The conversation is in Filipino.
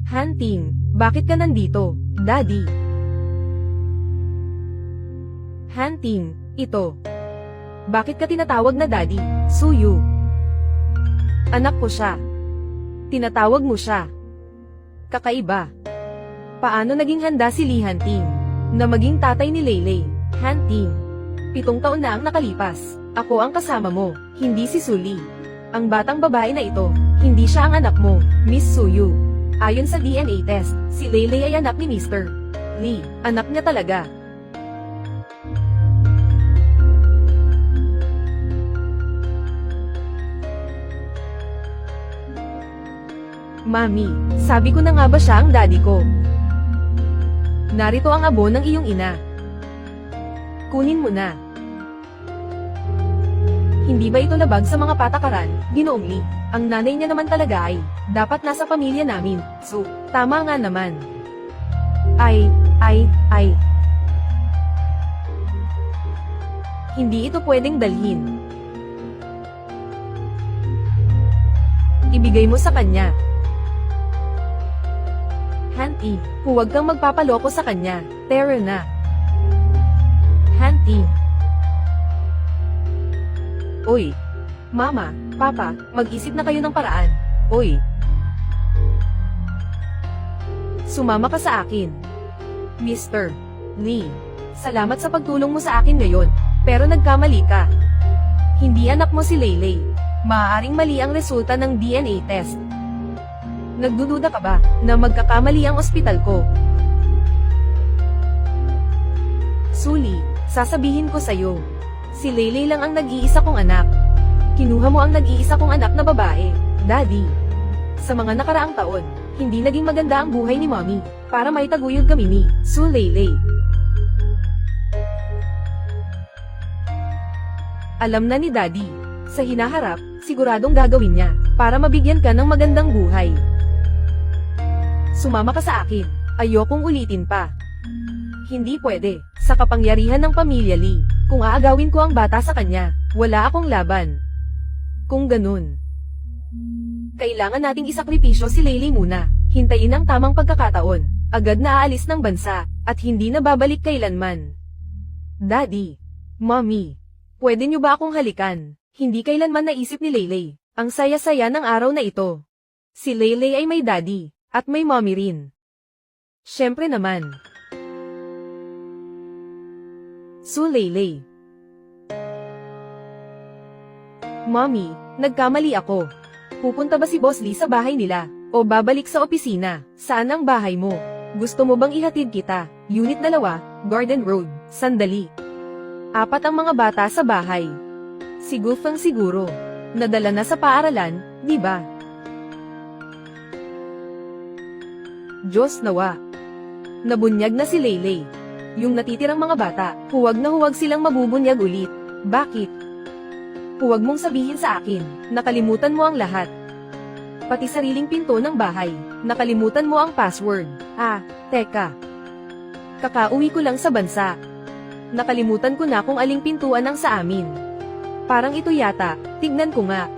Hunting, bakit ka nandito, Daddy? Hunting, ito. Bakit ka tinatawag na Daddy, Suyu? Anak ko siya. Tinatawag mo siya. Kakaiba. Paano naging handa si Lee Hunting na maging tatay ni Leyley? Hunting, 7 taon na ang nakalipas. Ako ang kasama mo, hindi si Sully. Ang batang babae na ito, hindi siya ang anak mo, Miss Suyu. Ayon sa DNA test, si Leyley ay anak ni Mr. Lee. Anak niya talaga. Mami, sabi ko na nga ba siya ang daddy ko? Narito ang abo ng iyong ina. Kunin mo na. Hindi ba ito labag sa mga patakaran, Ginoong Lee? Ang nanay niya naman talaga ay, dapat nasa pamilya namin, so, tama nga naman. Ay. Hindi ito pwedeng dalhin. Ibigay mo sa kanya. Hunty, huwag kang magpapaloko sa kanya, Tara na. Hunty. Oy. Mama, Papa, mag-isip na kayo ng paraan. Oy. Sumama ka sa akin. Mr. Lee, salamat sa pagtulong mo sa akin ngayon, pero nagkamali ka. Hindi anak mo si Leyley. Maaaring mali ang resulta ng DNA test. Nagdududa ka ba na magkakamali ang ospital ko? Sully, sasabihin ko sa'yo. Si Leyley lang ang nag-iisa kong anak. Kinuha mo ang nag-iisa kong anak na babae, Daddy. Sa mga nakaraang taon, hindi naging maganda ang buhay ni Mommy, para maitaguyod kami ni Leyley. Alam na ni Daddy. Sa hinaharap, siguradong gagawin niya, para mabigyan ka ng magandang buhay. Sumama ka sa akin. Ayokong ulitin pa. Hindi pwede. Sa kapangyarihan ng pamilya Lee, kung aagawin ko ang bata sa kanya, wala akong laban. Kung ganun, kailangan nating isakripisyo si Leyley muna. Hintayin ang tamang pagkakataon. Agad na aalis ng bansa, at hindi na babalik kailanman. Daddy, Mommy, pwede niyo ba akong halikan? Hindi kailanman naisip ni Leyley. Ang saya-saya ng araw na ito. Si Leyley ay may daddy, at may mommy rin. Siyempre naman. Leyley. Mommy, nagkamali ako. Pupunta ba si Boss Lee sa bahay nila? O babalik sa opisina? Saan ang bahay mo? Gusto mo bang ihatid kita? Unit 2, Garden Road, sandali. 4 ang mga bata sa bahay. Siguro. Nadala na sa paaralan, di ba? Diyos nawa. Nabunyag na si Leyley. Yung natitirang mga bata, huwag na huwag silang mabubunyag ulit. Bakit? Huwag mong sabihin sa akin, nakalimutan mo ang lahat. Pati sariling pinto ng bahay, nakalimutan mo ang password. Teka. Kakauwi ko lang sa bansa. Nakalimutan ko na kung aling pintuan ang sa amin. Parang ito yata, tignan ko nga.